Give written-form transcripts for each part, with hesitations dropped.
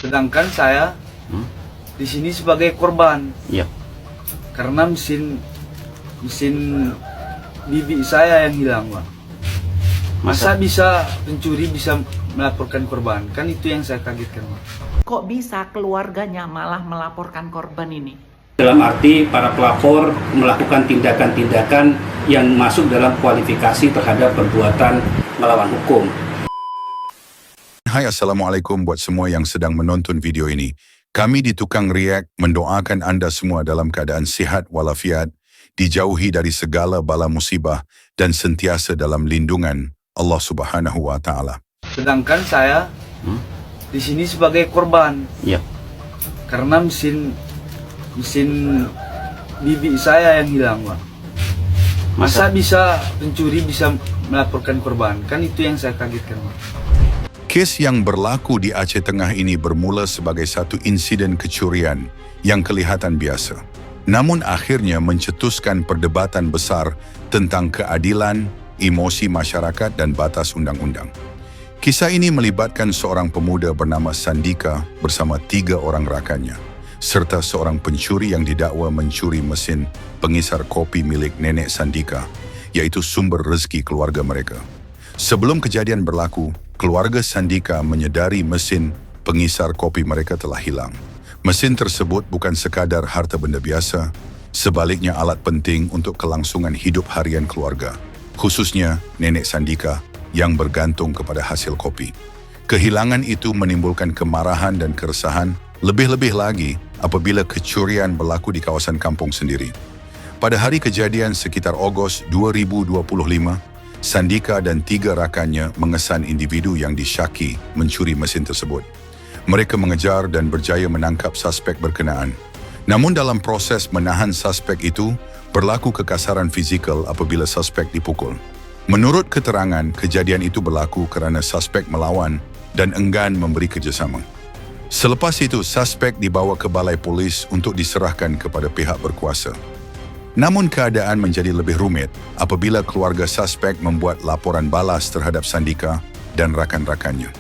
Sedangkan saya di sini sebagai korban. Iya. Karena mesin bibi saya yang hilang, Pak. Masa bisa pencuri bisa melaporkan korban? Kan itu yang saya kagetkan, Pak. Kok bisa keluarganya malah melaporkan korban ini? Dalam arti para pelapor melakukan tindakan-tindakan yang masuk dalam kualifikasi terhadap perbuatan melawan hukum. Hai, Assalamualaikum buat semua yang sedang menonton video ini. Kami di Tukang React mendoakan Anda semua dalam keadaan sihat walafiat, dijauhi dari segala bala musibah dan sentiasa dalam lindungan Allah Subhanahu wa Ta'ala. Sedangkan saya di sini sebagai korban. Iya. Karena mesin bibi saya yang hilang, Pak. Masa bisa pencuri bisa melaporkan korban? Kan itu yang saya kagetkan, Pak. Kes yang berlaku di Aceh Tengah ini bermula sebagai satu insiden kecurian yang kelihatan biasa. Namun akhirnya mencetuskan perdebatan besar tentang keadilan, emosi masyarakat dan batas undang-undang. Kisah ini melibatkan seorang pemuda bernama Sandika bersama 3 orang rakannya, serta seorang pencuri yang didakwa mencuri mesin pengisar kopi milik nenek Sandika, yaitu sumber rezeki keluarga mereka. Sebelum kejadian berlaku, keluarga Sandika menyadari mesin pengisar kopi mereka telah hilang. Mesin tersebut bukan sekadar harta benda biasa, sebaliknya alat penting untuk kelangsungan hidup harian keluarga, khususnya nenek Sandika yang bergantung kepada hasil kopi. Kehilangan itu menimbulkan kemarahan dan keresahan, lebih-lebih lagi apabila kecurian berlaku di kawasan kampung sendiri. Pada hari kejadian sekitar Ogos 2025, Sandika dan 3 rakannya mengesan individu yang disyaki mencuri mesin tersebut. Mereka mengejar dan berjaya menangkap suspek berkenaan. Namun dalam proses menahan suspek itu, berlaku kekasaran fizikal apabila suspek dipukul. Menurut keterangan, kejadian itu berlaku kerana suspek melawan dan enggan memberi kerjasama. Selepas itu, suspek dibawa ke balai polis untuk diserahkan kepada pihak berkuasa. Namun keadaan menjadi lebih rumit apabila keluarga suspek membuat laporan balas terhadap Sandika dan rakan-rakannya.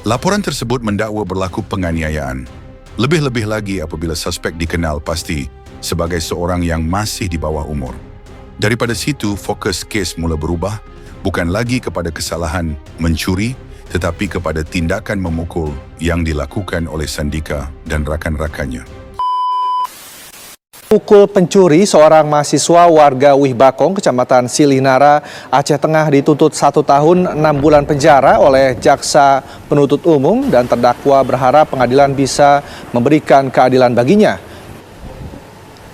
Laporan tersebut mendakwa berlaku penganiayaan. Lebih-lebih lagi apabila suspek dikenal pasti sebagai seorang yang masih di bawah umur. Daripada situ, fokus kes mula berubah, bukan lagi kepada kesalahan mencuri, tetapi kepada tindakan memukul yang dilakukan oleh Sandika dan rakan-rakannya. Pukul pencuri, seorang mahasiswa warga Wih Bakong, Kecamatan Silinara, Aceh Tengah dituntut 1 tahun 6 bulan penjara oleh jaksa penuntut umum dan terdakwa berharap pengadilan bisa memberikan keadilan baginya.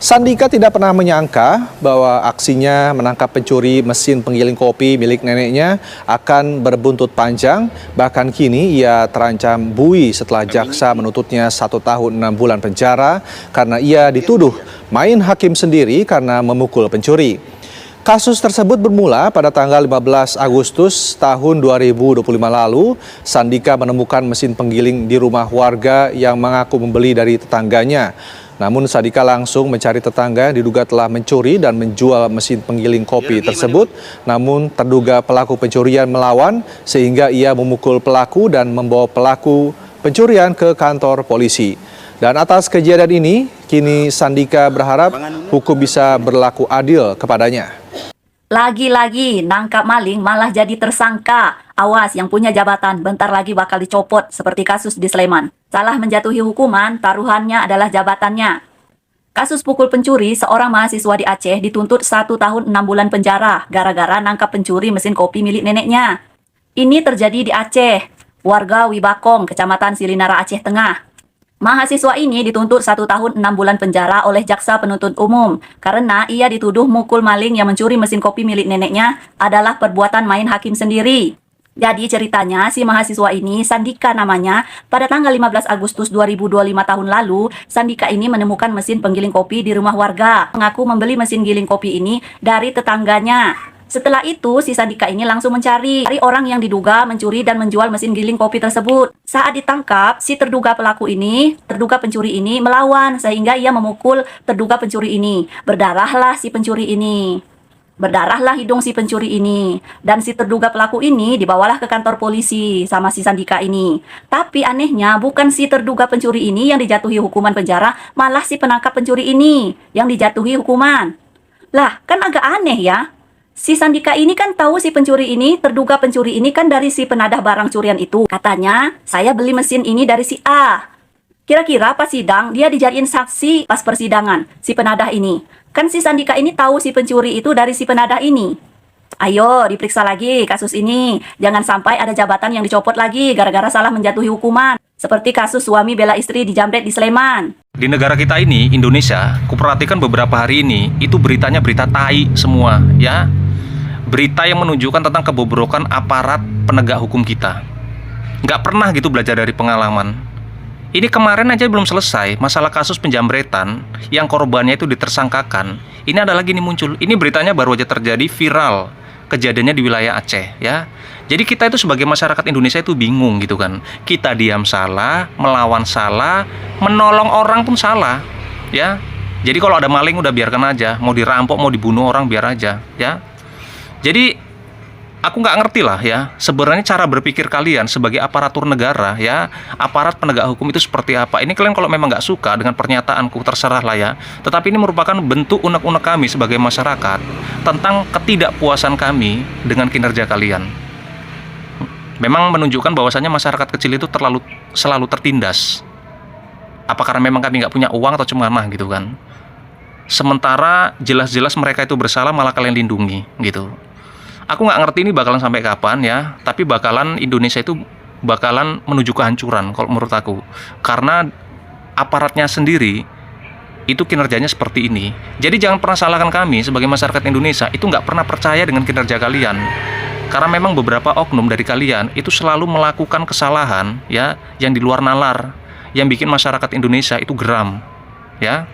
Sandika tidak pernah menyangka bahwa aksinya menangkap pencuri mesin penggiling kopi milik neneknya akan berbuntut panjang. Bahkan kini ia terancam buih setelah jaksa menuntutnya 1 tahun 6 bulan penjara karena ia dituduh main hakim sendiri karena memukul pencuri. Kasus tersebut bermula pada tanggal 15 Agustus tahun 2025 lalu. Sandika menemukan mesin penggiling di rumah warga yang mengaku membeli dari tetangganya. Namun Sandika langsung mencari tetangga yang diduga telah mencuri dan menjual mesin penggiling kopi tersebut. Namun terduga pelaku pencurian melawan sehingga ia memukul pelaku dan membawa pelaku pencurian ke kantor polisi. Dan atas kejadian ini, kini Sandika berharap hukum bisa berlaku adil kepadanya. Lagi-lagi nangkap maling malah jadi tersangka. Awas, yang punya jabatan bentar lagi bakal dicopot seperti kasus di Sleman. Salah menjatuhi hukuman, taruhannya adalah jabatannya. Kasus pukul pencuri, seorang mahasiswa di Aceh dituntut 1 tahun 6 bulan penjara gara-gara nangkap pencuri mesin kopi milik neneknya. Ini terjadi di Aceh, warga Wih Bakong, Kecamatan Silinara, Aceh Tengah. Mahasiswa ini dituntut 1 tahun 6 bulan penjara oleh jaksa penuntut umum karena ia dituduh mukul maling yang mencuri mesin kopi milik neneknya adalah perbuatan main hakim sendiri. Jadi ceritanya si mahasiswa ini, Sandika namanya, pada tanggal 15 Agustus 2025 tahun lalu, Sandika ini menemukan mesin penggiling kopi di rumah warga. Mengaku membeli mesin giling kopi ini dari tetangganya. Setelah itu, si Sandika ini langsung mencari orang yang diduga mencuri dan menjual mesin giling kopi tersebut. Saat ditangkap, si terduga pencuri ini melawan sehingga ia memukul terduga pencuri ini. Berdarahlah si pencuri ini. Berdarahlah hidung si pencuri ini. Dan si terduga pelaku ini dibawalah ke kantor polisi sama si Sandika ini. Tapi anehnya bukan si terduga pencuri ini yang dijatuhi hukuman penjara, malah si penangkap pencuri ini yang dijatuhi hukuman. Lah, kan agak aneh ya. Si Sandika ini kan tahu si pencuri ini, terduga pencuri ini kan dari si penadah barang curian itu. Katanya, saya beli mesin ini dari si A. Kira-kira pas sidang, dia dijadiin saksi pas persidangan, si penadah ini. Kan si Sandika ini tahu si pencuri itu dari si penadah ini. Ayo, diperiksa lagi kasus ini. Jangan sampai ada jabatan yang dicopot lagi gara-gara salah menjatuhi hukuman. Seperti kasus suami bela istri dijambret di Sleman. Di negara kita ini, Indonesia, kuperhatikan beberapa hari ini, itu beritanya berita tai semua, ya. Berita yang menunjukkan tentang kebobrokan aparat penegak hukum kita. Nggak pernah gitu belajar dari pengalaman. Ini kemarin aja belum selesai, masalah kasus penjambretan yang korbannya itu ditersangkakan. Ini ada lagi nih muncul. Ini beritanya baru aja terjadi viral. Kejadiannya di wilayah Aceh, ya. Jadi kita itu sebagai masyarakat Indonesia itu bingung gitu kan. Kita diam salah, melawan salah, menolong orang pun salah, ya. Jadi kalau ada maling udah biarkan aja, mau dirampok, mau dibunuh orang biar aja, ya. Jadi aku nggak ngerti lah ya, sebenarnya cara berpikir kalian sebagai aparatur negara ya, aparat penegak hukum itu seperti apa. Ini kalian kalau memang nggak suka dengan pernyataanku terserah lah ya. Tetapi ini merupakan bentuk unek-unek kami sebagai masyarakat tentang ketidakpuasan kami dengan kinerja kalian. Memang menunjukkan bahwasannya masyarakat kecil itu selalu tertindas. Apa karena memang kami nggak punya uang atau cemana gitu kan? Sementara jelas-jelas mereka itu bersalah malah kalian lindungi gitu. Aku nggak ngerti ini bakalan sampai kapan ya, tapi bakalan Indonesia itu bakalan menuju kehancuran kalau menurut aku. Karena aparatnya sendiri itu kinerjanya seperti ini. Jadi jangan pernah salahkan kami sebagai masyarakat Indonesia itu nggak pernah percaya dengan kinerja kalian. Karena memang beberapa oknum dari kalian itu selalu melakukan kesalahan ya yang di luar nalar, yang bikin masyarakat Indonesia itu geram, ya.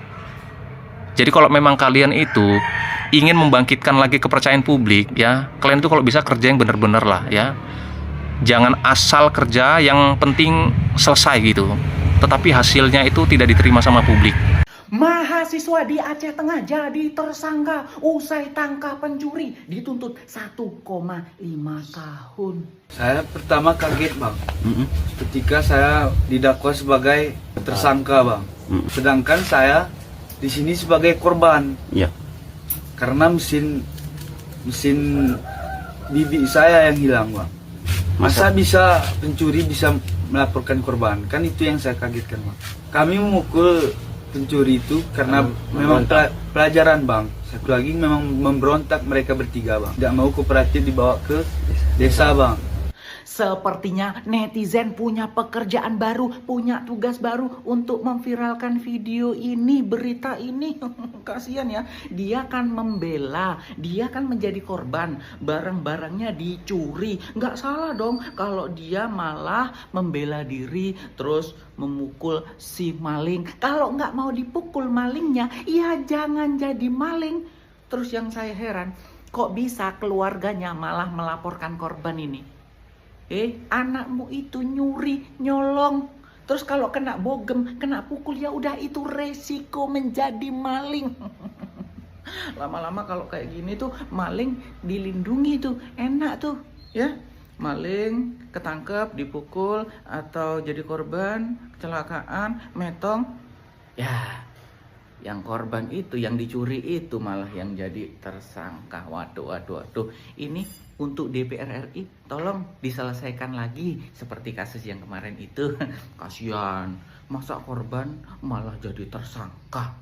Jadi kalau memang kalian itu ingin membangkitkan lagi kepercayaan publik ya, kalian itu kalau bisa kerja yang benar-benar lah ya. Jangan asal kerja yang penting selesai gitu, tetapi hasilnya itu tidak diterima sama publik. Mahasiswa di Aceh Tengah jadi tersangka usai tangkap pencuri dituntut 1,5 tahun. Saya pertama kaget bang, ketika saya didakwa sebagai tersangka bang. Sedangkan saya di sini sebagai korban. Iya. Karena mesin bibi saya yang hilang bang. Masa bisa pencuri bisa melaporkan korban? Kan itu yang saya kagetkan bang. Kami memukul pencuri itu karena memang pelajaran bang. Satu lagi memang memberontak mereka bertiga bang. Tidak mau kooperatif dibawa ke desa bang. Sepertinya netizen punya pekerjaan baru, punya tugas baru untuk memviralkan video ini, berita ini. Kasihan ya, dia kan membela, dia kan menjadi korban, barang-barangnya dicuri. Nggak salah dong kalau dia malah membela diri terus memukul si maling. Kalau nggak mau dipukul malingnya, ya jangan jadi maling. Terus yang saya heran, kok bisa keluarganya malah melaporkan korban ini? Anakmu itu nyuri, nyolong. Terus kalau kena bogem, kena pukul, ya udah itu resiko menjadi maling. Lama-lama kalau kayak gini tuh maling dilindungi tuh, enak tuh, ya. Maling ketangkep, dipukul atau jadi korban kecelakaan, metong. Ya, yang korban itu, yang dicuri itu malah yang jadi tersangka. Waduh. Ini untuk DPR RI tolong diselesaikan lagi seperti kasus yang kemarin itu. Kasihan, masa korban malah jadi tersangka.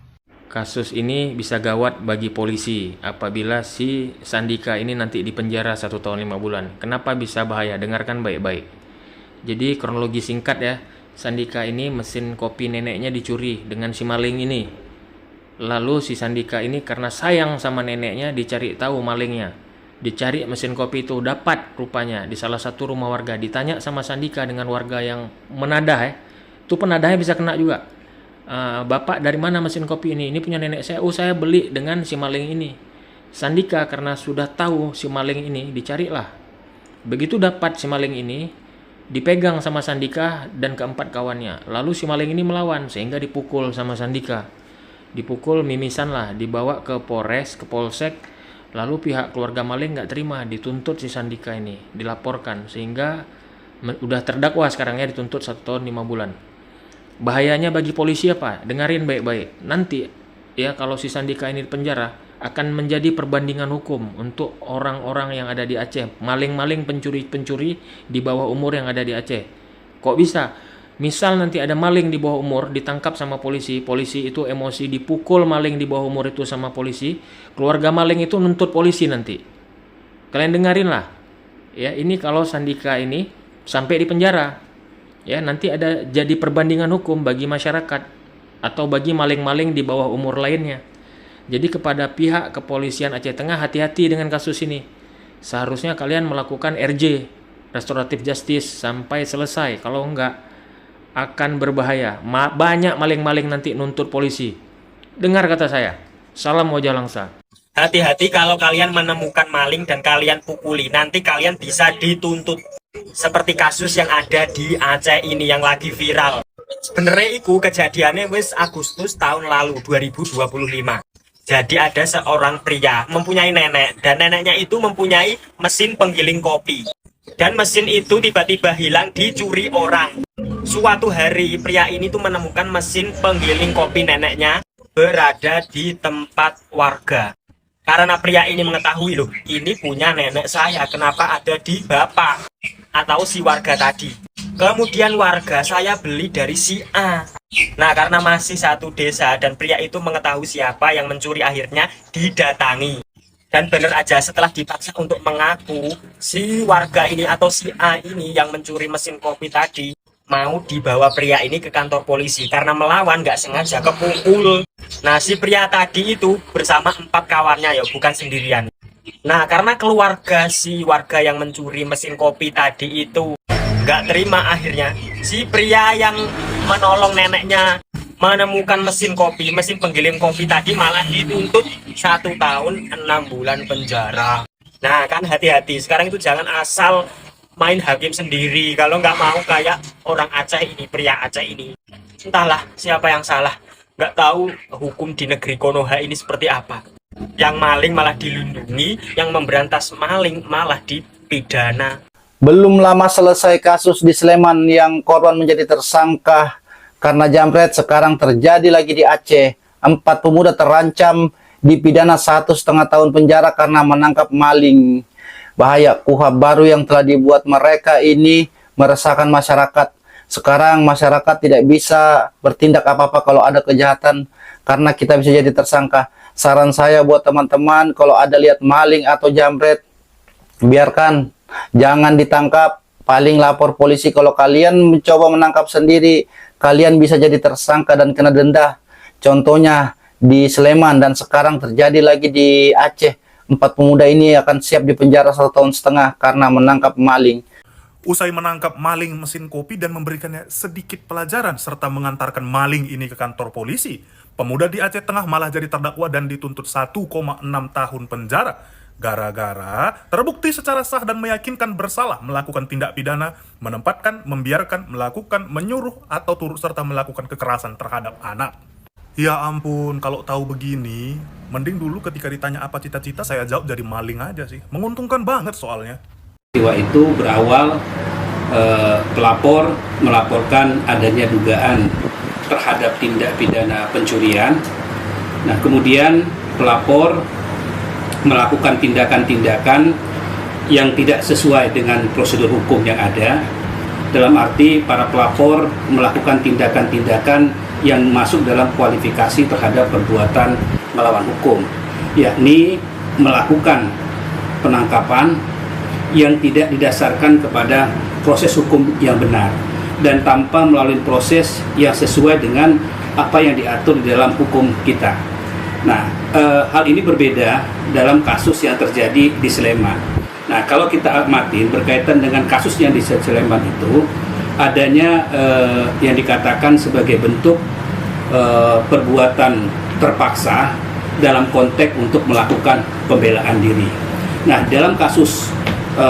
Kasus ini bisa gawat bagi polisi apabila si Sandika ini nanti dipenjara 1 tahun 5 bulan. Kenapa bisa bahaya? Dengarkan baik-baik. Jadi kronologi singkat ya, Sandika ini mesin kopi neneknya dicuri dengan si maling ini. Lalu si Sandika ini karena sayang sama neneknya dicari tahu malingnya. Dicari mesin kopi itu, dapat rupanya di salah satu rumah warga. Ditanya sama Sandika dengan warga yang menadah itu penadahnya bisa kena juga. Bapak dari mana mesin kopi ini? Ini punya nenek saya. Oh, saya beli dengan si maling ini. Sandika karena sudah tahu si maling ini dicarilah. Begitu dapat si maling ini, dipegang sama Sandika dan keempat kawannya. Lalu si maling ini melawan sehingga dipukul sama Sandika. Dipukul mimisan lah, dibawa ke Polres, ke Polsek. Lalu pihak keluarga maling nggak terima, dituntut si Sandika ini, dilaporkan, sehingga udah terdakwa sekarang ya, dituntut 1 tahun 5 bulan. Bahayanya bagi polisi apa? Dengarin baik-baik. Nanti ya kalau si Sandika ini di penjara, akan menjadi perbandingan hukum untuk orang-orang yang ada di Aceh, maling-maling, pencuri-pencuri di bawah umur yang ada di Aceh. Kok bisa? Misal nanti ada maling di bawah umur ditangkap sama polisi, polisi itu emosi, dipukul maling di bawah umur itu sama polisi, keluarga maling itu nuntut polisi nanti. Kalian dengarin lah. Ya, ini kalau Sandika ini sampai di penjara, ya nanti ada jadi perbandingan hukum bagi masyarakat atau bagi maling-maling di bawah umur lainnya. Jadi kepada pihak kepolisian Aceh Tengah, hati-hati dengan kasus ini. Seharusnya kalian melakukan RJ, Restoratif Justice, sampai selesai. Kalau enggak, akan berbahaya. Banyak maling-maling nanti nuntut polisi. Dengar kata saya. Salam wajah langsa. Hati-hati kalau kalian menemukan maling dan kalian pukuli, nanti kalian bisa dituntut. Seperti kasus yang ada di Aceh ini yang lagi viral. Sebenarnya itu kejadiannya wis Agustus tahun lalu 2025. Jadi ada seorang pria mempunyai nenek, dan neneknya itu mempunyai mesin penggiling kopi. Dan mesin itu tiba-tiba hilang, dicuri orang. Suatu hari pria ini tuh menemukan mesin penggiling kopi neneknya berada di tempat warga. Karena pria ini mengetahui, loh, ini punya nenek saya, kenapa ada di bapak atau si warga tadi. Kemudian warga saya beli dari si A. Nah, karena masih satu desa dan pria itu mengetahui siapa yang mencuri, akhirnya didatangi. Dan benar aja setelah dipaksa untuk mengaku, si warga ini atau si A ini yang mencuri mesin kopi tadi mau dibawa pria ini ke kantor polisi karena melawan, nggak sengaja kepukul. Nah, si pria tadi itu bersama 4 kawannya, ya bukan sendirian. Nah, karena keluarga si warga yang mencuri mesin kopi tadi itu nggak terima, akhirnya si pria yang menolong neneknya menemukan mesin penggiling kopi tadi malah dituntut 1 tahun 6 bulan penjara. Nah, kan hati-hati sekarang itu, jangan asal main hakim sendiri. Kalau nggak mau kayak orang Aceh ini, pria Aceh ini, entahlah siapa yang salah. Nggak tahu hukum di negeri Konoha ini seperti apa. Yang maling malah dilindungi, yang memberantas maling malah dipidana. Belum lama selesai kasus di Sleman yang korban menjadi tersangka karena jambret, sekarang terjadi lagi di Aceh. 4 pemuda terancam dipidana 1,5 tahun penjara karena menangkap maling. Bahaya, KUHP baru yang telah dibuat mereka ini meresahkan masyarakat. Sekarang masyarakat tidak bisa bertindak apa-apa kalau ada kejahatan karena kita bisa jadi tersangka. Saran saya buat teman-teman, kalau ada lihat maling atau jambret, biarkan, jangan ditangkap, paling lapor polisi. Kalau kalian mencoba menangkap sendiri, kalian bisa jadi tersangka dan kena denda. Contohnya di Sleman dan sekarang terjadi lagi di Aceh. 4 pemuda ini akan siap dipenjara 1,5 tahun karena menangkap maling. Usai menangkap maling mesin kopi dan memberikannya sedikit pelajaran serta mengantarkan maling ini ke kantor polisi, pemuda di Aceh Tengah malah jadi terdakwa dan dituntut 1,6 tahun penjara. Gara-gara terbukti secara sah dan meyakinkan bersalah melakukan tindak pidana, menempatkan, membiarkan, melakukan, menyuruh, atau turut serta melakukan kekerasan terhadap anak. Ya ampun, kalau tahu begini, mending dulu ketika ditanya apa cita-cita, saya jawab jadi maling aja sih. Menguntungkan banget soalnya. Peristiwa itu berawal pelapor melaporkan adanya dugaan terhadap tindak pidana pencurian. Nah, kemudian pelapor melakukan tindakan-tindakan yang tidak sesuai dengan prosedur hukum yang ada. Dalam arti para pelapor melakukan tindakan-tindakan yang masuk dalam kualifikasi terhadap perbuatan melawan hukum, yakni melakukan penangkapan yang tidak didasarkan kepada proses hukum yang benar dan tanpa melalui proses yang sesuai dengan apa yang diatur di dalam hukum kita. Nah, hal ini berbeda dalam kasus yang terjadi di Sleman. Nah, kalau kita amatin berkaitan dengan kasus yang di Sleman itu, adanya yang dikatakan sebagai bentuk perbuatan terpaksa dalam konteks untuk melakukan pembelaan diri. Nah, dalam kasus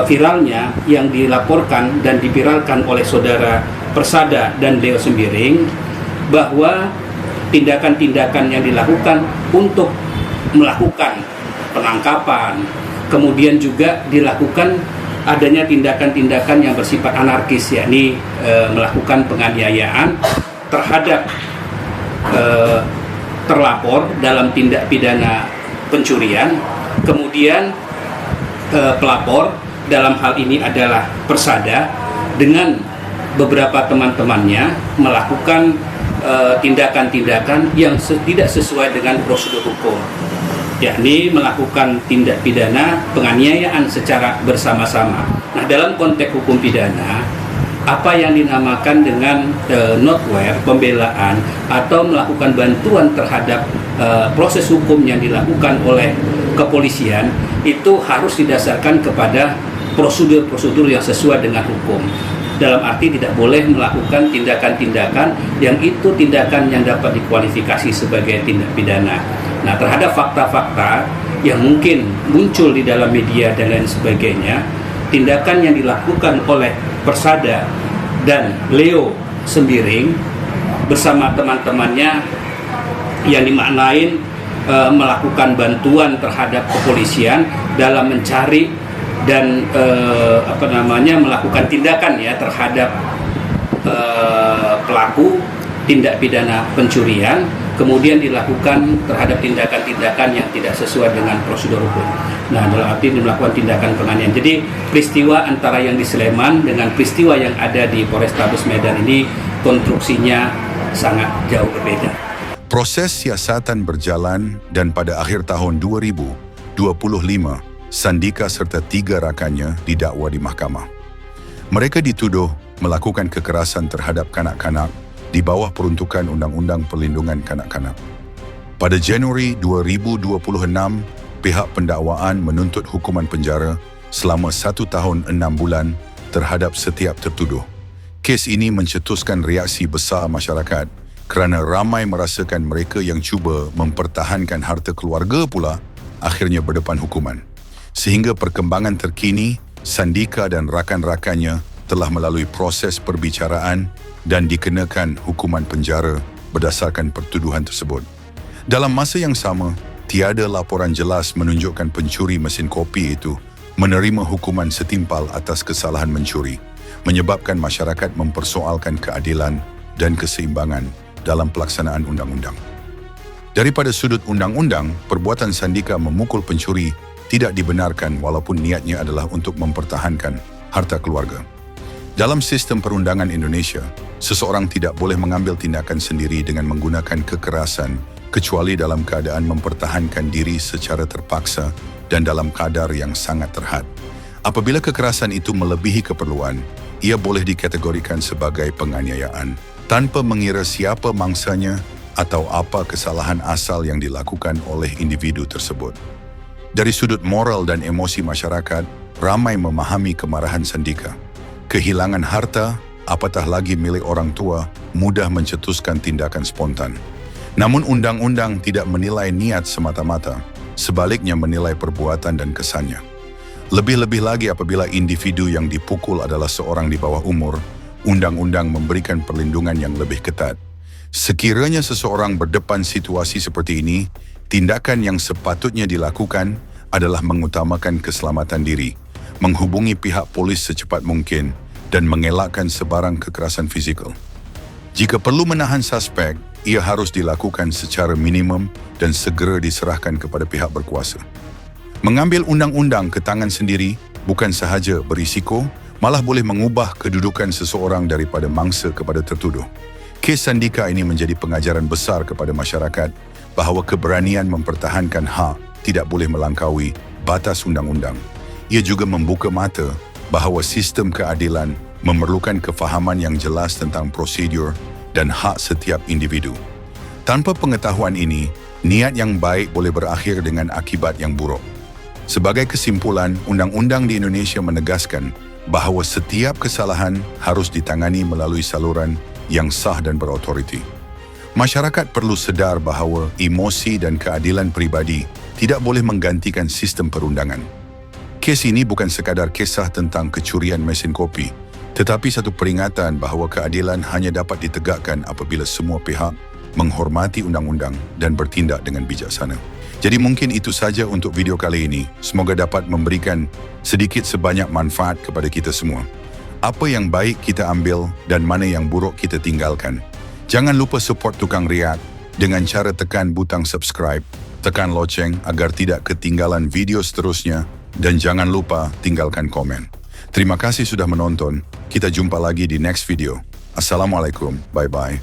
viralnya yang dilaporkan dan diviralkan oleh saudara Persada dan Leo Sembiring, bahwa tindakan-tindakan yang dilakukan untuk melakukan penangkapan, kemudian juga dilakukan adanya tindakan-tindakan yang bersifat anarkis, yakni melakukan penganiayaan terhadap terlapor dalam tindak pidana pencurian, kemudian pelapor dalam hal ini adalah Persada dengan beberapa teman-temannya melakukan tindakan-tindakan yang tidak sesuai dengan prosedur hukum, yakni melakukan tindak pidana penganiayaan secara bersama-sama. Nah, dalam konteks hukum pidana, apa yang dinamakan dengan notware, pembelaan, atau melakukan bantuan terhadap proses hukum yang dilakukan oleh kepolisian itu harus didasarkan kepada prosedur-prosedur yang sesuai dengan hukum. Dalam arti tidak boleh melakukan tindakan-tindakan yang itu tindakan yang dapat dikualifikasi sebagai tindak pidana. Nah, terhadap fakta-fakta yang mungkin muncul di dalam media dan lain sebagainya, tindakan yang dilakukan oleh Persada dan Leo Sembiring bersama teman-temannya yang dimaknain melakukan bantuan terhadap kepolisian dalam mencari dan melakukan tindakan ya terhadap pelaku tindak pidana pencurian, kemudian dilakukan terhadap tindakan-tindakan yang tidak sesuai dengan prosedur hukum. Nah, dalam arti melakukan tindakan penganiayaan. Jadi peristiwa antara yang di Sleman dengan peristiwa yang ada di Polrestabes Medan ini konstruksinya sangat jauh berbeda. Proses siasatan berjalan dan pada akhir tahun 2025, Sandika serta 3 rakannya didakwa di mahkamah. Mereka dituduh melakukan kekerasan terhadap kanak-kanak di bawah peruntukan Undang-Undang Perlindungan Kanak-Kanak. Pada Januari 2026, pihak pendakwaan menuntut hukuman penjara selama 1 tahun 6 bulan terhadap setiap tertuduh. Kes ini mencetuskan reaksi besar masyarakat kerana ramai merasakan mereka yang cuba mempertahankan harta keluarga pula akhirnya berdepan hukuman. Sehingga perkembangan terkini, Sandika dan rakan-rakannya telah melalui proses perbicaraan dan dikenakan hukuman penjara berdasarkan pertuduhan tersebut. Dalam masa yang sama, tiada laporan jelas menunjukkan pencuri mesin kopi itu menerima hukuman setimpal atas kesalahan mencuri, menyebabkan masyarakat mempersoalkan keadilan dan keseimbangan dalam pelaksanaan undang-undang. Daripada sudut undang-undang, perbuatan Sandika memukul pencuri tidak dibenarkan walaupun niatnya adalah untuk mempertahankan harta keluarga. Dalam sistem perundangan Indonesia, seseorang tidak boleh mengambil tindakan sendiri dengan menggunakan kekerasan kecuali dalam keadaan mempertahankan diri secara terpaksa dan dalam kadar yang sangat terhad. Apabila kekerasan itu melebihi keperluan, ia boleh dikategorikan sebagai penganiayaan tanpa mengira siapa mangsanya atau apa kesalahan asal yang dilakukan oleh individu tersebut. Dari sudut moral dan emosi masyarakat, ramai memahami kemarahan Sandika. Kehilangan harta, apatah lagi milik orang tua, mudah mencetuskan tindakan spontan. Namun undang-undang tidak menilai niat semata-mata, sebaliknya menilai perbuatan dan kesannya. Lebih-lebih lagi apabila individu yang dipukul adalah seorang di bawah umur, undang-undang memberikan perlindungan yang lebih ketat. Sekiranya seseorang berdepan situasi seperti ini, tindakan yang sepatutnya dilakukan adalah mengutamakan keselamatan diri, menghubungi pihak polis secepat mungkin, dan mengelakkan sebarang kekerasan fizikal. Jika perlu menahan suspek, ia harus dilakukan secara minimum dan segera diserahkan kepada pihak berkuasa. Mengambil undang-undang ke tangan sendiri bukan sahaja berisiko, malah boleh mengubah kedudukan seseorang daripada mangsa kepada tertuduh. Kes Sandika ini menjadi pengajaran besar kepada masyarakat bahawa keberanian mempertahankan hak tidak boleh melangkaui batas undang-undang. Ia juga membuka mata bahawa sistem keadilan memerlukan kefahaman yang jelas tentang prosedur dan hak setiap individu. Tanpa pengetahuan ini, niat yang baik boleh berakhir dengan akibat yang buruk. Sebagai kesimpulan, undang-undang di Indonesia menegaskan bahawa setiap kesalahan harus ditangani melalui saluran yang sah dan berautoriti. Masyarakat perlu sedar bahawa emosi dan keadilan peribadi tidak boleh menggantikan sistem perundangan. Kes ini bukan sekadar kisah tentang kecurian mesin kopi, tetapi satu peringatan bahawa keadilan hanya dapat ditegakkan apabila semua pihak menghormati undang-undang dan bertindak dengan bijaksana. Jadi mungkin itu saja untuk video kali ini. Semoga dapat memberikan sedikit sebanyak manfaat kepada kita semua. Apa yang baik kita ambil dan mana yang buruk kita tinggalkan. Jangan lupa support Tukang Riak dengan cara tekan butang subscribe, tekan loceng agar tidak ketinggalan video seterusnya, dan jangan lupa tinggalkan komen. Terima kasih sudah menonton. Kita jumpa lagi di next video. Assalamualaikum. Bye-bye.